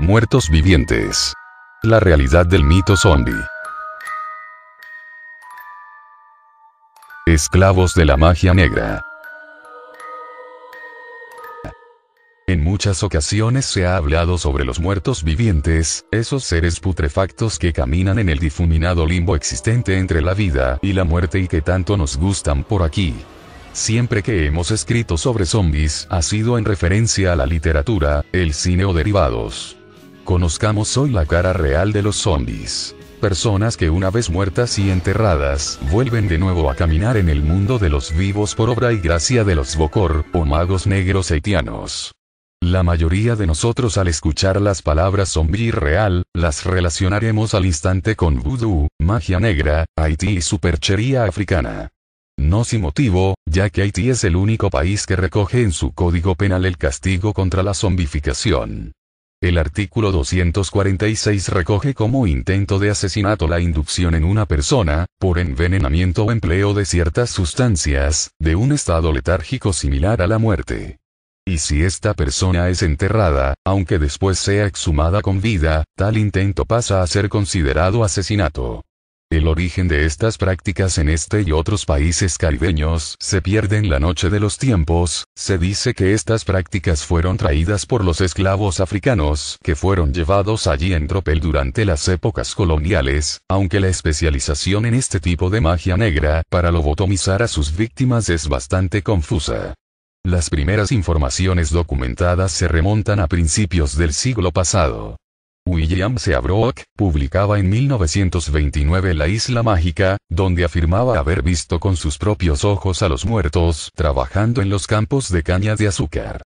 Muertos vivientes. La realidad del mito zombie. Esclavos de la magia negra. En muchas ocasiones se ha hablado sobre los muertos vivientes, esos seres putrefactos que caminan en el difuminado limbo existente entre la vida y la muerte y que tanto nos gustan por aquí. Siempre que hemos escrito sobre zombies, ha sido en referencia a la literatura, el cine o derivados. Conozcamos hoy la cara real de los zombies. Personas que una vez muertas y enterradas, vuelven de nuevo a caminar en el mundo de los vivos por obra y gracia de los Bokor, o magos negros haitianos. La mayoría de nosotros al escuchar las palabras zombie real, las relacionaremos al instante con vudú, magia negra, Haití y superchería africana. No sin motivo, ya que Haití es el único país que recoge en su código penal el castigo contra la zombificación. El artículo 246 recoge como intento de asesinato la inducción en una persona, por envenenamiento o empleo de ciertas sustancias, de un estado letárgico similar a la muerte. Y si esta persona es enterrada, aunque después sea exhumada con vida, tal intento pasa a ser considerado asesinato. El origen de estas prácticas en este y otros países caribeños se pierde en la noche de los tiempos. Se dice que estas prácticas fueron traídas por los esclavos africanos que fueron llevados allí en tropel durante las épocas coloniales, aunque la especialización en este tipo de magia negra para lobotomizar a sus víctimas es bastante confusa. Las primeras informaciones documentadas se remontan a principios del siglo pasado. William Seabrook publicaba en 1929 La Isla Mágica, donde afirmaba haber visto con sus propios ojos a los muertos trabajando en los campos de caña de azúcar.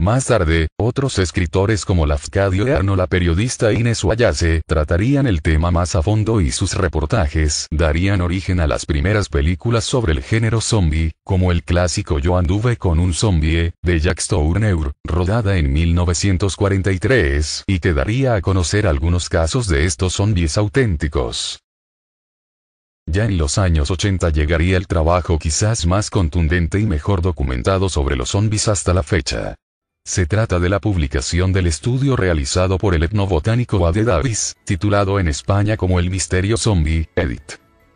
Más tarde, otros escritores como Lafcadio Arno, la periodista Inés Wayase, tratarían el tema más a fondo y sus reportajes darían origen a las primeras películas sobre el género zombie, como el clásico Yo anduve con un zombie, de Jacques Tourneur, rodada en 1943, y que daría a conocer algunos casos de estos zombies auténticos. Ya en los años 80 llegaría el trabajo quizás más contundente y mejor documentado sobre los zombies hasta la fecha. Se trata de la publicación del estudio realizado por el etnobotánico Wade Davis, titulado en España como El misterio zombie, edit.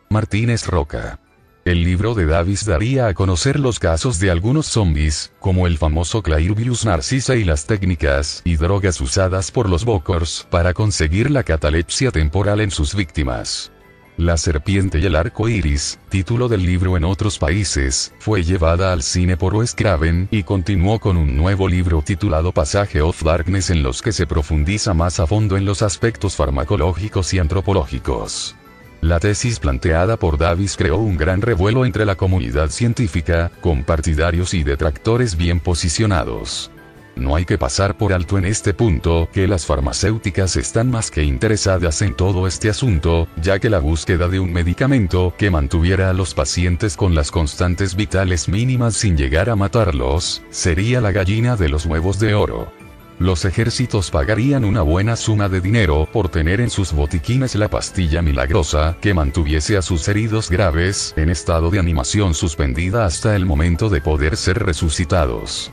Martínez Roca. El libro de Davis daría a conocer los casos de algunos zombies, como el famoso Clairvirus narcisa y las técnicas y drogas usadas por los Bokors para conseguir la catalepsia temporal en sus víctimas. La serpiente y el arco iris, título del libro en otros países, fue llevada al cine por Wes Craven y continuó con un nuevo libro titulado Passage of Darkness en los que se profundiza más a fondo en los aspectos farmacológicos y antropológicos. La tesis planteada por Davis creó un gran revuelo entre la comunidad científica, con partidarios y detractores bien posicionados. No hay que pasar por alto en este punto que las farmacéuticas están más que interesadas en todo este asunto, ya que la búsqueda de un medicamento que mantuviera a los pacientes con las constantes vitales mínimas sin llegar a matarlos, sería la gallina de los huevos de oro. Los ejércitos pagarían una buena suma de dinero por tener en sus botiquines la pastilla milagrosa que mantuviese a sus heridos graves en estado de animación suspendida hasta el momento de poder ser resucitados.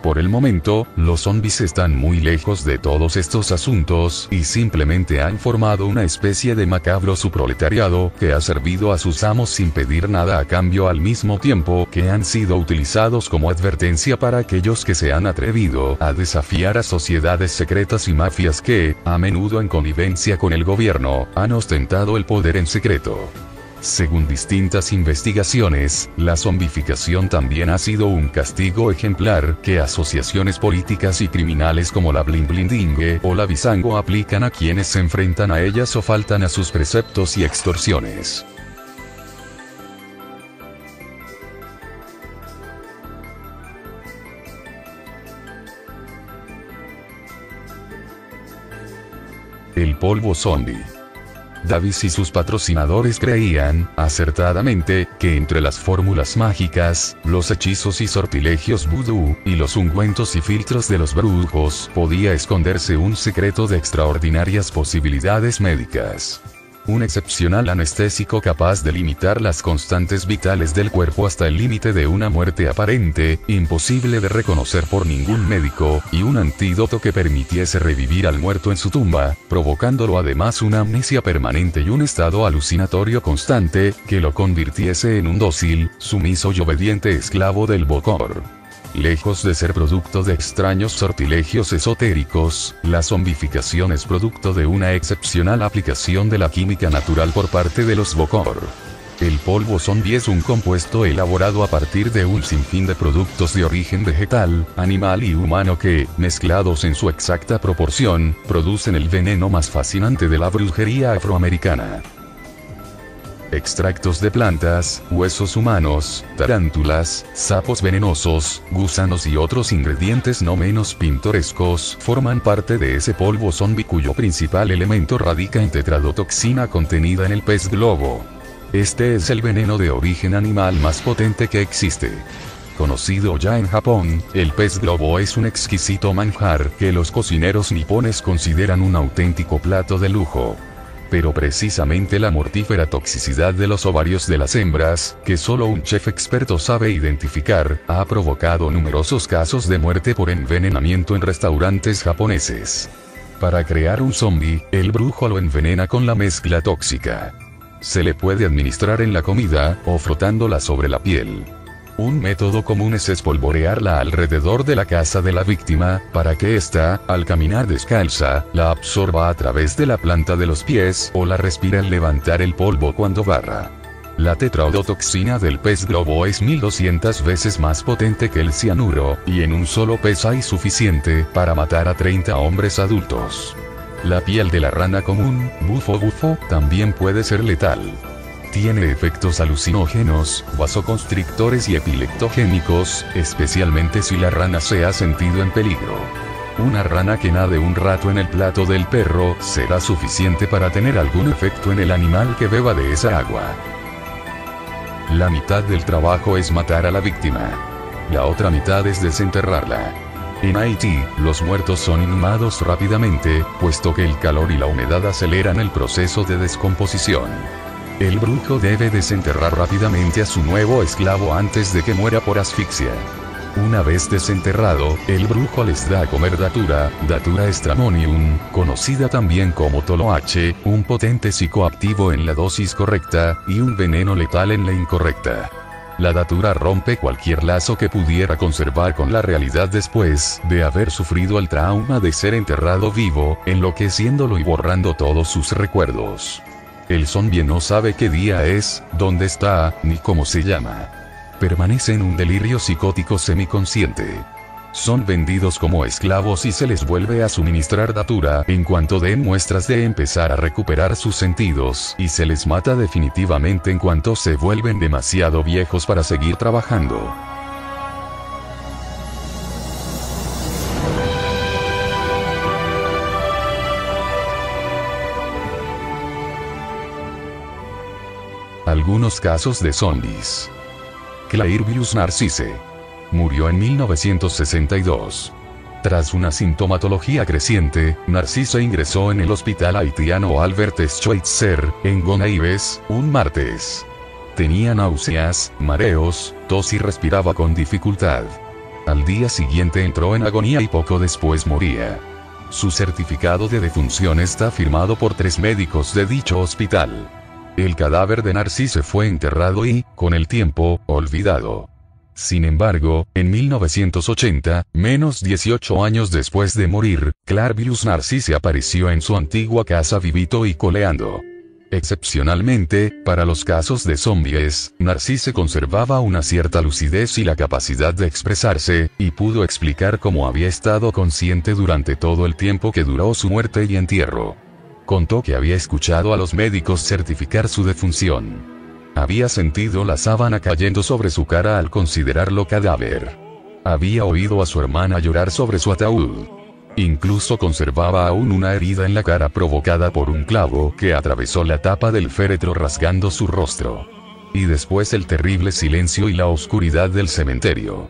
Por el momento, los zombies están muy lejos de todos estos asuntos y simplemente han formado una especie de macabro subproletariado que ha servido a sus amos sin pedir nada a cambio, al mismo tiempo que han sido utilizados como advertencia para aquellos que se han atrevido a desafiar a sociedades secretas y mafias que, a menudo en connivencia con el gobierno, han ostentado el poder en secreto. Según distintas investigaciones, la zombificación también ha sido un castigo ejemplar que asociaciones políticas y criminales como la Blinblindingue o la Bisango aplican a quienes se enfrentan a ellas o faltan a sus preceptos y extorsiones. El polvo zombie. Davis y sus patrocinadores creían, acertadamente, que entre las fórmulas mágicas, los hechizos y sortilegios vudú, y los ungüentos y filtros de los brujos, podía esconderse un secreto de extraordinarias posibilidades médicas. un excepcional anestésico capaz de limitar las constantes vitales del cuerpo hasta el límite de una muerte aparente, imposible de reconocer por ningún médico, y un antídoto que permitiese revivir al muerto en su tumba, provocándolo además una amnesia permanente y un estado alucinatorio constante, que lo convirtiese en un dócil, sumiso y obediente esclavo del Bokor. Lejos de ser producto de extraños sortilegios esotéricos, la zombificación es producto de una excepcional aplicación de la química natural por parte de los Bokor. El polvo zombie es un compuesto elaborado a partir de un sinfín de productos de origen vegetal, animal y humano que, mezclados en su exacta proporción, producen el veneno más fascinante de la brujería afroamericana. Extractos de plantas, huesos humanos, tarántulas, sapos venenosos, gusanos y otros ingredientes no menos pintorescos forman parte de ese polvo zombie cuyo principal elemento radica en tetradotoxina contenida en el pez globo. Este es el veneno de origen animal más potente que existe. Conocido ya en Japón, el pez globo es un exquisito manjar que los cocineros nipones consideran un auténtico plato de lujo. Pero precisamente la mortífera toxicidad de los ovarios de las hembras, que solo un chef experto sabe identificar, ha provocado numerosos casos de muerte por envenenamiento en restaurantes japoneses. Para crear un zombie, el brujo lo envenena con la mezcla tóxica. Se le puede administrar en la comida, o frotándola sobre la piel. Un método común es espolvorearla alrededor de la casa de la víctima, para que ésta, al caminar descalza, la absorba a través de la planta de los pies o la respire al levantar el polvo cuando barra. La tetraodotoxina del pez globo es 1200 veces más potente que el cianuro, y en un solo pez hay suficiente para matar a 30 hombres adultos. La piel de la rana común, bufo, también puede ser letal. Tiene efectos alucinógenos, vasoconstrictores y epileptogénicos, especialmente si la rana se ha sentido en peligro. Una rana que nade un rato en el plato del perro será suficiente para tener algún efecto en el animal que beba de esa agua. La mitad del trabajo es matar a la víctima. La otra mitad es desenterrarla. En Haití, los muertos son inhumados rápidamente, puesto que el calor y la humedad aceleran el proceso de descomposición. El brujo debe desenterrar rápidamente a su nuevo esclavo antes de que muera por asfixia. Una vez desenterrado, el brujo les da a comer datura stramonium, conocida también como toloache, un potente psicoactivo en la dosis correcta, y un veneno letal en la incorrecta. La datura rompe cualquier lazo que pudiera conservar con la realidad después de haber sufrido el trauma de ser enterrado vivo, enloqueciéndolo y borrando todos sus recuerdos. El zombie no sabe qué día es, dónde está, ni cómo se llama. Permanece en un delirio psicótico semiconsciente. Son vendidos como esclavos y se les vuelve a suministrar datura en cuanto den muestras de empezar a recuperar sus sentidos, y se les mata definitivamente en cuanto se vuelven demasiado viejos para seguir trabajando. Algunos casos de zombies. Clairvius narcisse. Murió en 1962. Tras una sintomatología creciente, Narcisse ingresó en el hospital haitiano Albert Schweitzer, en Gonaives, un martes. Tenía náuseas, mareos, tos y respiraba con dificultad. Al día siguiente entró en agonía y poco después moría. Su certificado de defunción está firmado por 3 médicos de dicho hospital. El cadáver de Narcisse fue enterrado y, con el tiempo, olvidado. Sin embargo, en 1980, menos 18 años después de morir, Clairvius Narcisse apareció en su antigua casa vivito y coleando. Excepcionalmente, para los casos de zombies, Narcisse conservaba una cierta lucidez y la capacidad de expresarse, y pudo explicar cómo había estado consciente durante todo el tiempo que duró su muerte y entierro. Contó que había escuchado a los médicos certificar su defunción. Había sentido la sábana cayendo sobre su cara al considerarlo cadáver. Había oído a su hermana llorar sobre su ataúd. Incluso conservaba aún una herida en la cara provocada por un clavo que atravesó la tapa del féretro rasgando su rostro. Y después el terrible silencio y la oscuridad del cementerio.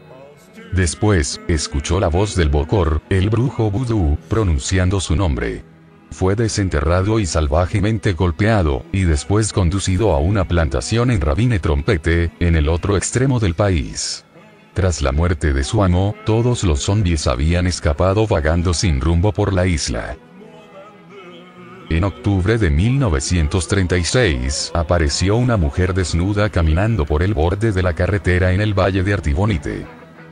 Después, escuchó la voz del Bokor, el brujo vudú, pronunciando su nombre. Fue desenterrado y salvajemente golpeado, y después conducido a una plantación en Rabine Trompete, en el otro extremo del país. Tras la muerte de su amo, todos los zombies habían escapado vagando sin rumbo por la isla. En octubre de 1936, apareció una mujer desnuda caminando por el borde de la carretera en el valle de Artibonite.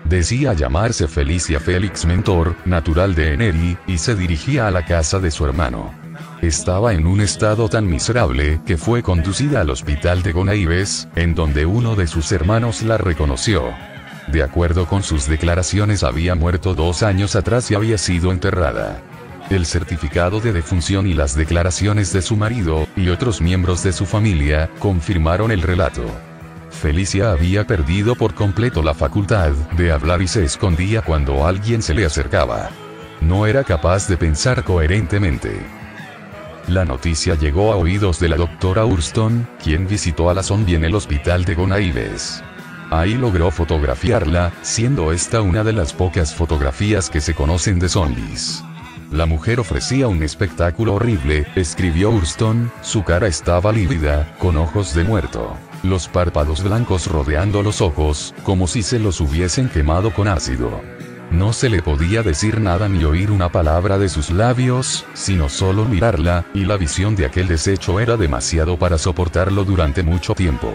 Decía llamarse Felicia Félix Mentor, natural de Eneri, y se dirigía a la casa de su hermano. Estaba en un estado tan miserable que fue conducida al hospital de Gonaives, en donde uno de sus hermanos la reconoció. De acuerdo con sus declaraciones, había muerto 2 años atrás y había sido enterrada. El certificado de defunción y las declaraciones de su marido, y otros miembros de su familia, confirmaron el relato. Felicia había perdido por completo la facultad de hablar y se escondía cuando alguien se le acercaba. No era capaz de pensar coherentemente. La noticia llegó a oídos de la doctora Hurston, quien visitó a la zombie en el hospital de Gonaives. Ahí logró fotografiarla, siendo esta una de las pocas fotografías que se conocen de zombies. La mujer ofrecía un espectáculo horrible, escribió Hurston, su cara estaba lívida, con ojos de muerto. Los párpados blancos rodeando los ojos, como si se los hubiesen quemado con ácido. No se le podía decir nada ni oír una palabra de sus labios, sino solo mirarla, y la visión de aquel desecho era demasiado para soportarlo durante mucho tiempo.